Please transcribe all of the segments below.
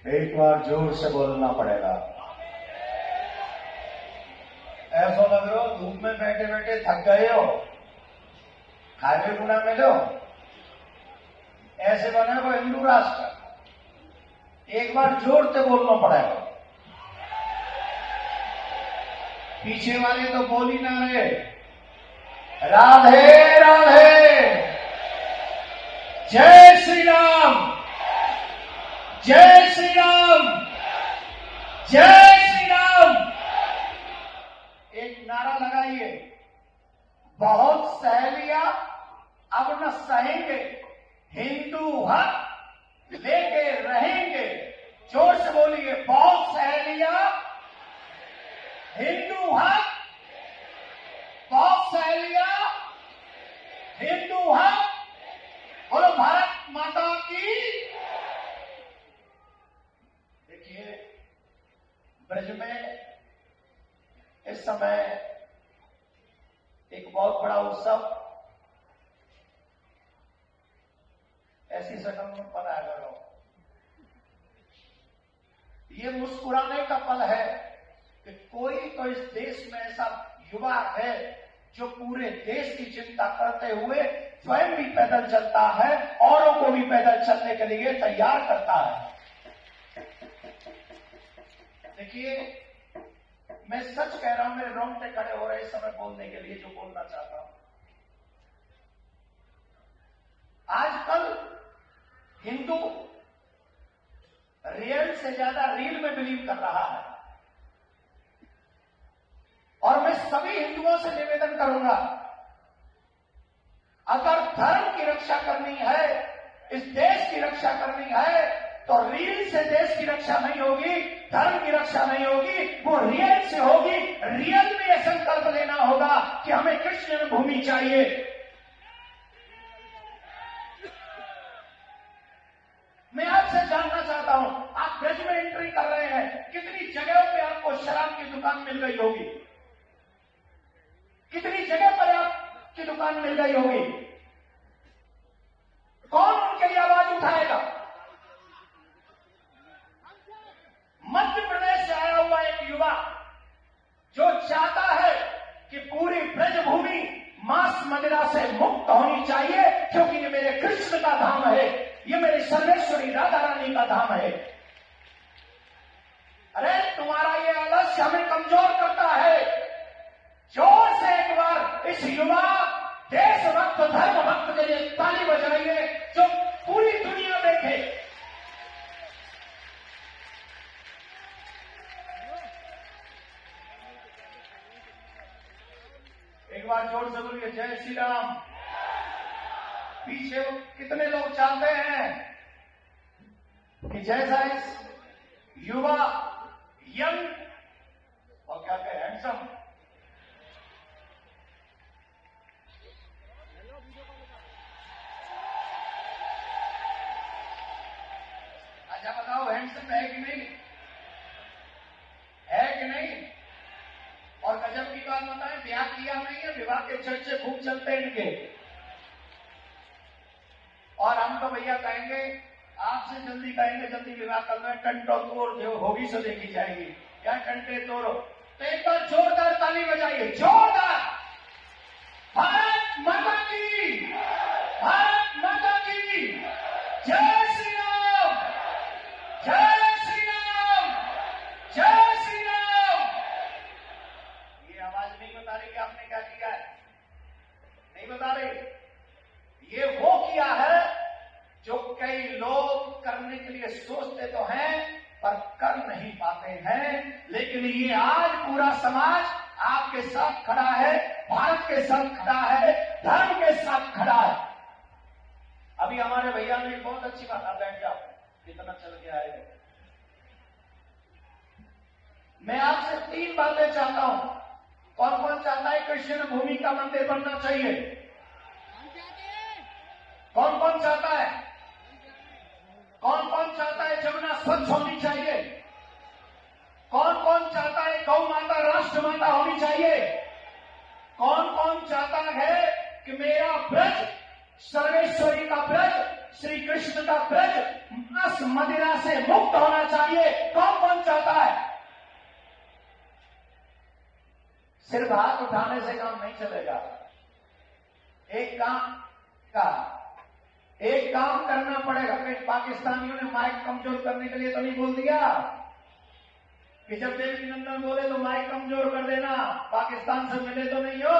एक बार जोर से बोलना पड़ेगा। ऐसा लग रहा हो धूप में बैठे बैठे थक गए हो, खावे गुना में लो, ऐसे बने को हिंदू राष्ट्र। एक बार जोर से बोलना पड़ेगा। पीछे वाले तो बोल ही ना रहे। राधे राधे, जय श्री राम, जय श्री राम, जय श्री राम। एक नारा लगाइए, बहुत सहेलियां अब न सहेंगे, हिंदू हक लेके रहेंगे। जोर से बोलिए, बहुत सहेलियां हिंदू हक, बहुत सहेलियां हिंदू हक। बोलो भारत माता की। देखिए, ब्रज में इस समय एक बहुत बड़ा उत्सव ऐसी शकल में मनाया जा रहा हो। ये मुस्कुराने का पल है कि कोई तो इस देश में ऐसा युवा है जो पूरे देश की चिंता करते हुए स्वयं भी पैदल चलता है, औरों को भी पैदल चलने के लिए तैयार करता है। देखिए, मैं सच कह रहा हूं, मेरे रोंगटे खड़े हो रहे इस समय बोलने के लिए जो बोलना चाहता हूं। आजकल हिंदू रियल से ज्यादा रील में बिलीव कर रहा है, और मैं सभी हिंदुओं से निवेदन करूंगा, अगर धर्म की रक्षा करनी है, इस देश की रक्षा करनी है, तो रील से देश की रक्षा नहीं होगी, धर्म की रक्षा नहीं होगी, वो रियल से होगी। रियल में यह संकल्प लेना होगा कि हमें कृष्ण भूमि चाहिए। मैं आपसे जानना चाहता हूं, आप ब्रज में एंट्री कर रहे हैं, कितनी जगहों पे आपको शराब की दुकान मिल गई होगी, कितनी जगह पर आपकी दुकान मिल गई होगी। कौन उनके लिए आवाज उठाएगा? मध्य प्रदेश से आया हुआ एक युवा जो चाहता है कि पूरी ब्रजभूमि मांस मदिरा से मुक्त होनी चाहिए, क्योंकि ये मेरे कृष्ण का धाम है, ये मेरी सर्वेश्वरी राधा रानी का धाम है। अरे तुम्हारा ये आलस्य हमें कमजोर करता है। जोर से एक बार इस युवा देशभक्त धर्म भक्त के लिए ताली बजाइए, जो पूरी दुनिया देखे। एक बार जोर से बोलिए, जय श्री राम। पीछे कितने लोग चाहते हैं कि जैसा इस युवा यंग और क्या कहे हैंडसम, अच्छा बताओ हैंडसम है कि नहीं, है कि नहीं? और गजब की बात बताएं, ब्याह किया नहीं है, विवाह के चर्चे खूब चलते हैं इनके। और हम तो भैया कहेंगे, आपसे जल्दी कहेंगे जल्दी विवाह कर लो, टंटो तोड़ जो होगी सो देखी जाएगी, क्या टंटे तोड़ो। तो एक बार जोरदार ताली बजाइए, जोरदार। भारत माता की, भारत माता की, जय श्री राम, जय श्री राम, जय श्री राम। ये आवाज नहीं बता रही कि आपने क्या किया है, नहीं बता रही। ये वो किया है जो कई लोग करने के लिए सोचते तो हैं पर कर नहीं पाते हैं, लेकिन ये आज पूरा समाज आपके साथ खड़ा है, भारत के साथ खड़ा है, धर्म के साथ खड़ा है। अभी हमारे भैया ने बहुत अच्छी बात, आप बैठ जाओ, कितना चल के आए। मैं आपसे 3 बातें चाहता हूं। कौन कौन चाहता है कृष्ण भूमि का मंदिर बनना चाहिए? कौन कौन चाहता है? कौन कौन चाहता है जमुना स्वच्छ होनी चाहिए? कौन कौन चाहता है गौ माता राष्ट्र माता होनी चाहिए? कौन कौन चाहता है कि मेरा ब्रज सर्वेश्वरी का ब्रज श्री कृष्ण का ब्रज मांस मदिरा से मुक्त होना चाहिए। कौन कौन चाहता है? सिर्फ हाथ उठाने से काम नहीं चलेगा। एक काम करना पड़ेगा। पाकिस्तानियों ने माइक कमजोर करने के लिए तो नहीं बोल दिया कि जब देवी नंदन बोले तो माइक कमजोर कर देना, पाकिस्तान से मिले तो नहीं हो।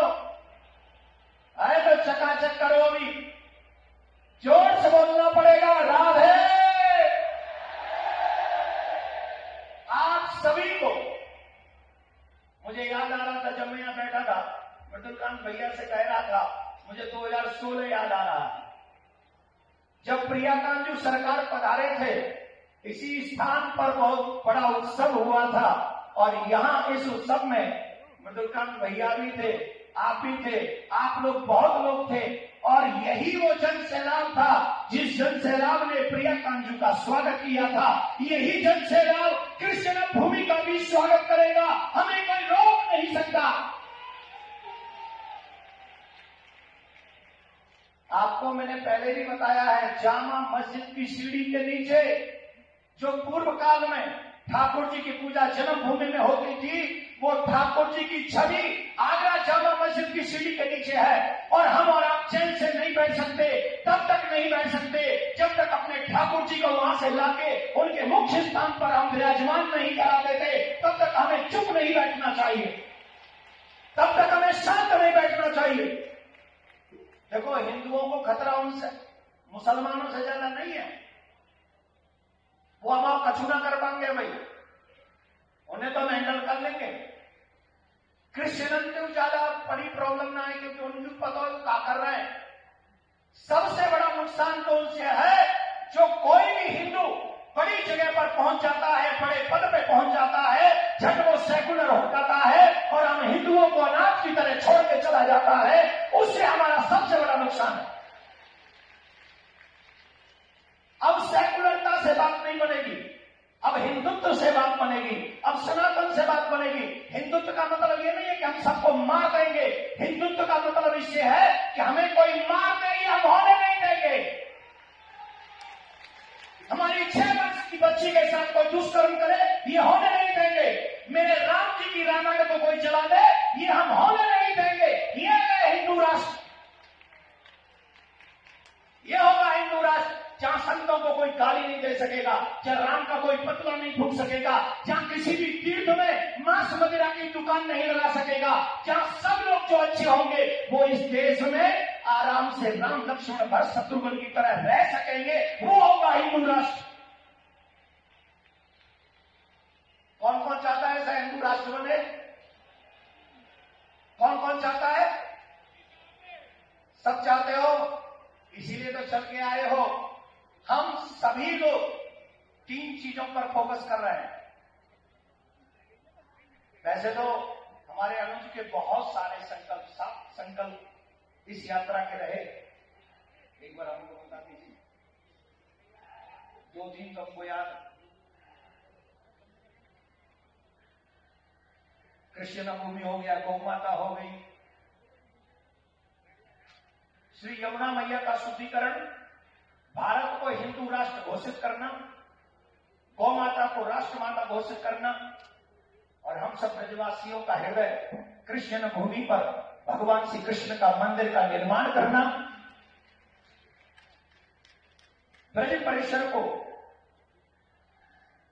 अरे तो चकाचक करो, अभी जोर से बोलना पड़ेगा, राधे। आप सभी को, मुझे याद आ रहा था जब मैं यहां बैठा था, मृदुलकांत भैया से कह रहा था, मुझे 2016 याद आ रहा है, जब प्रिया कांजू सरकार पधारे थे, इसी स्थान पर बहुत बड़ा उत्सव हुआ था और यहां इस उत्सव में मृदुलकांत भैया भी थे, आप भी थे, आप लोग बहुत लोग थे और यही वो जन सैलाब था जिस जन सैलाब ने प्रिया कांजू का स्वागत किया था। यही जन सैलाब कृष्ण भूमि का भी स्वागत करेगा, हमें कोई रोक नहीं सकता। आपको मैंने पहले भी बताया है, जामा मस्जिद की सीढ़ी के नीचे जो पूर्व काल में ठाकुर जी की पूजा जन्मभूमि में होती थी, वो ठाकुर जी की छवि आगरा जामा मस्जिद की सीढ़ी के नीचे है। और हम और आप चैन से नहीं बैठ सकते, तब तक नहीं बैठ सकते जब तक अपने ठाकुर जी को वहां से लाके उनके मुख्य स्थान पर हम विराजमान नहीं करा देते, तब तक हमें चुप नहीं बैठना चाहिए, तब तक हमें शांत नहीं बैठना चाहिए। देखो, हिंदुओं को खतरा उनसे, मुसलमानों से ज्यादा नहीं है। वो हम कछु ना कर पाएंगे भाई, उन्हें तो हम हैंडल कर लेंगे। क्रिश्चियन को ज्यादा बड़ी प्रॉब्लम ना है, क्योंकि उनको पता है क्या कर रहे हैं। सबसे बड़ा नुकसान तो उनसे है जो कोई भी हिंदू बड़ी जगह पर पहुंच जाता है, बड़े पद पे पहुंच जाता है, झट वो सेकुलर हो जाता है और हम हिंदुओं को अनाथ की तरह छोड़ के चला जाता है। उससे हमारा सबसे बड़ा नुकसान है। अब सेकुलरता से बात नहीं बनेगी, अब हिंदुत्व से बात बनेगी, अब सनातन से बात बनेगी। हिंदुत्व का मतलब ये नहीं है कि हम सबको मार देंगे, हिंदुत्व का मतलब इससे है कि हमें कोई मार देगी, हम होने नहीं देंगे। हमारी 6 वर्ष की बच्ची के साथ कोई दुष्कर्म करे, ये होने नहीं देंगे। मेरे राम जी की रामायण को कोई चला दे, ये हम होने नहीं देंगे। ये है हिंदू राष्ट्र, ये होगा हिंदू राष्ट्र जहां संतों को कोई गाली नहीं दे सकेगा, जहां राम का कोई पतला नहीं फूक सकेगा, जहां किसी भी तीर्थ में मांस मदिरा की दुकान नहीं लगा सकेगा, जहां सब लोग जो अच्छे होंगे वो इस देश में आराम से राम लक्ष्मण भरत शत्रुघ्न की तरह रह सकेंगे, वो होगा हिंदू राष्ट्र। कौन कौन चाहता है ऐसा हिंदू राष्ट्र बने? कौन कौन चाहता है? सब चाहते हो, इसीलिए तो चल के आए हो। हम सभी लोग 3 चीजों पर फोकस कर रहे हैं। वैसे तो हमारे अनुज के बहुत सारे संकल्प इस यात्रा के रहे। एक बार हमको बता दीजिए 2-3 तो हमको याद। कृष्ण भूमि हो गया, गौ माता हो गई, श्री यमुना मैया का शुद्धिकरण, भारत को हिंदू राष्ट्र घोषित करना, गौ माता को राष्ट्र माता घोषित करना और हम सब ब्रजवासियों का हृदय कृष्ण भूमि पर भगवान श्री कृष्ण का मंदिर का निर्माण करना, ब्रज परिसर को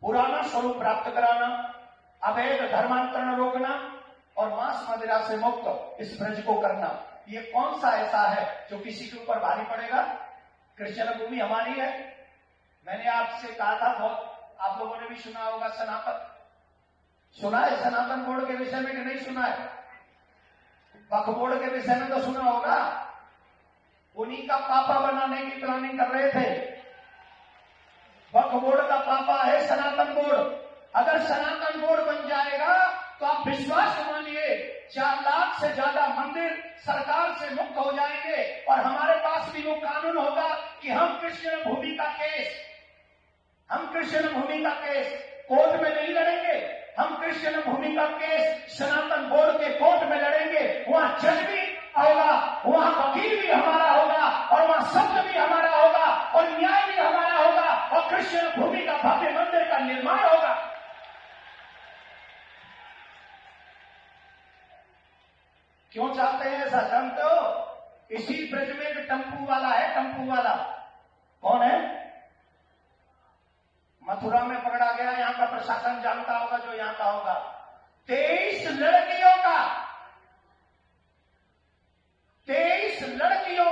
पुराना स्वरूप प्राप्त कराना, अवैध धर्मांतरण रोकना और मांस मदिरा से मुक्त इस ब्रज को करना। ये कौन सा ऐसा है जो किसी के ऊपर भारी पड़ेगा? कृष्ण भूमि हमारी है। मैंने आपसे कहा था, बहुत आप लोगों ने भी सुना होगा, सनातन सुना है, सनातन बोर्ड के विषय में कि नहीं सुना है? वक्फ बोर्ड के विषय में तो सुना होगा। उन्हीं का पापा बनाने की प्लानिंग कर रहे थे। वक्फ बोर्ड का पापा है सनातन बोर्ड। अगर सनातन बोर्ड बन जाएगा तो आप विश्वास मानिए 4 लाख से ज्यादा मंदिर सरकार से मुक्त हो जाएंगे और हमारे पास भी वो कानून होगा कि हम कृष्ण भूमि का केस कोर्ट में नहीं लड़ेंगे। हम कृष्ण भूमि का केस सनातन बोर्ड के कोर्ट में लड़ेंगे। वहां जज भी होगा, वहां वकील भी हमारा होगा और वहां शब्द भी हमारा होगा और कृष्ण भूमि का भव्य मंदिर का निर्माण होगा। क्यों चाहते हैं ऐसा? जानते हो, इसी ब्रज में एक टम्पू वाला है, टम्पू वाला कौन है? मथुरा में पकड़ा गया, यहां का प्रशासन जानता होगा, जो यहां का होगा। 23 लड़कियों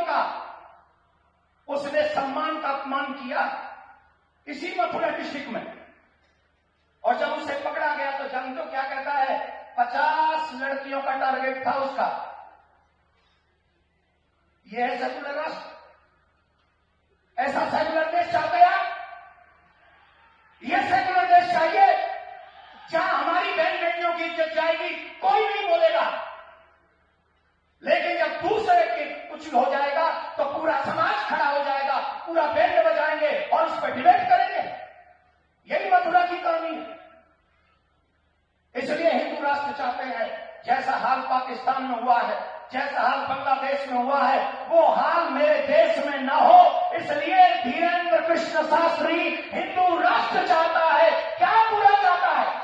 का उसने सम्मान का अपमान किया इसी मथुरा डिस्ट्रिक्ट में। और जब उसे पकड़ा गया तो जानते हो क्या कहता है? 50 लड़कियों का टारगेट था उसका। यह है सेकुलर राष्ट्र? ऐसा सेकुलर देश चाहते हैं आप? यह सेकुलर देश चाहिए जहां हमारी बहन बेटियों की इज्जत जाएगी, कोई नहीं बोलेगा। लेकिन जब दूसरे के कुछ हो जाएगा तो पूरा समाज खड़ा हो जाएगा, पूरा बैंड बजाएंगे और उस पर डिबेट करेंगे। यही मथुरा की कहानी है। इसलिए हिंदू राष्ट्र चाहते हैं, जैसा हाल पाकिस्तान में हुआ है, जैसा हाल बांग्लादेश में हुआ है, वो हाल मेरे देश में ना हो। इसलिए धीरेन्द्र कृष्ण शास्त्री हिंदू राष्ट्र चाहता है। क्या बुरा चाहता है?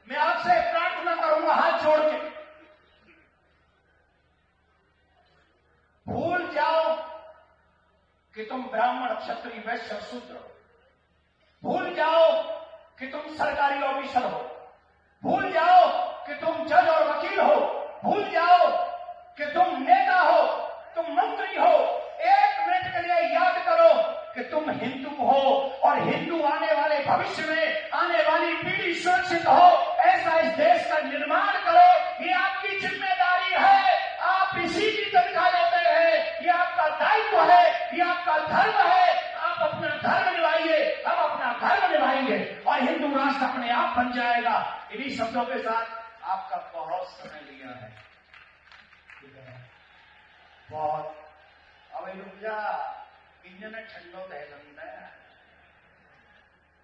मैं आपसे प्रार्थना करूंगा हाथ जोड़ के, भूल जाओ कि तुम ब्राह्मण, क्षत्रिय, वैश्य और शूद्र हो। भूल जाओ कि तुम सरकारी ऑफिसर हो। भूल जाओ कि तुम जज और वकील हो। भूल जाओ कि तुम नेता हो, तुम मंत्री हो। 1 मिनट के लिए याद करो कि तुम हिंदू हो, और हिंदू आने वाले भविष्य में आने वाली पीढ़ी सुरक्षित हो, ऐसा इस देश का निर्माण करो। ये आपकी जिम्मेदारी है। आप इसी की तनख्वाह लेते हैं, ये आपका दायित्व है, ये आपका धर्म है। आप अपना धर्म निभाइए, हम अपना धर्म निभाएंगे और हिंदू राष्ट्र अपने आप बन जाएगा। इन्हीं शब्दों के साथ आपका बहुत समय लिया है, बहुत। अब रुक जा, इंजन ठंडो दे लगता है,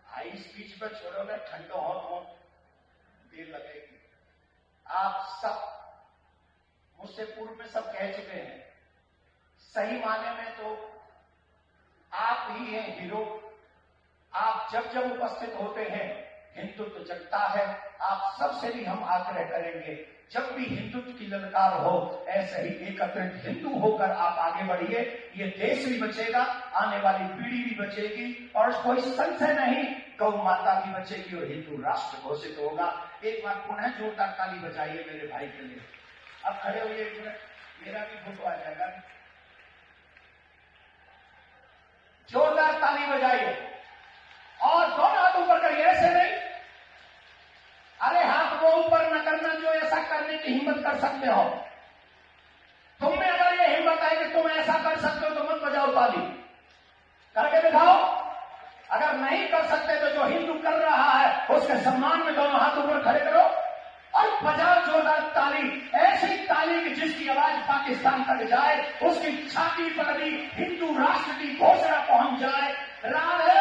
हाई स्पीड पर छोड़ोगे ठंडो हो देर लगेगी। आप सब मुझसे पूर्व में सब कह चुके हैं, सही माने में तो आप ही हैं हीरो। आप जब जब उपस्थित होते हैं हिंदुत्व जगता है। आप सबसे भी हम आग्रह करेंगे, जब भी हिंदुत्व की ललकार हो, ऐसे ही एकत्रित हिंदू होकर आप आगे बढ़िए। ये देश भी बचेगा, आने वाली पीढ़ी भी बचेगी, और कोई संशय नहीं, गौ माता भी बचेगी और हिंदू राष्ट्र घोषित होगा। एक बार पुनः जोरदार ताली बजाइए मेरे भाई के लिए। अब खड़े होइए, एक मिनट, मेरा भी फोटो आ जाएगा। जोरदार ताली बजाइए और दोनों हाथ ऊपर करिए, ऐसे नहीं। अरे हाथ वो ऊपर न करना जो ऐसा करने की हिम्मत कर सकते हो। तुम में अगर ये हिम्मत है कि तुम ऐसा कर सकते हो तो मत बजाओ ताली, करके दिखाओ। अगर नहीं कर सकते तो जो हिंदू कर रहा है उसके सम्मान में दोनों हाथ ऊपर खड़े करो और बजाओ जोरदार ताली। ऐसी ताली कि जिसकी आवाज पाकिस्तान तक जाए, उसकी छाती पर भी हिंदू राष्ट्र की घोषणा पहुंच जाए। राधे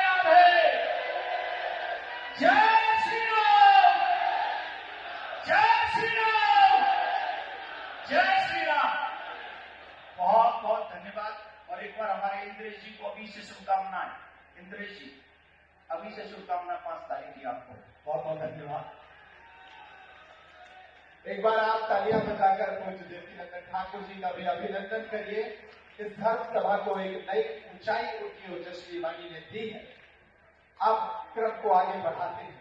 राधे, जय श्री राम, जय श्री राम, जय श्री राम। बहुत बहुत धन्यवाद। और एक बार हमारे इंद्रेश जी को अभी से शुभकामनाएं। इंद्रेश जी, अभी से शुभकामना 5 तारीख की आपको। बहुत बहुत धन्यवाद। एक बार आप तालियां बजाकर पूज्य देवकीनंदन ठाकुर जी का भी अभिनंदन करिए। इस धर्म सभा को एक नई ऊंचाई उनकी ओजस्वी वाणी ने दी है। अब क्रम को आगे बढ़ाते हैं।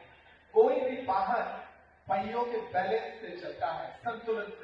कोई भी वाहन पहियों के बैलेंस से चलता है, संतुलन से।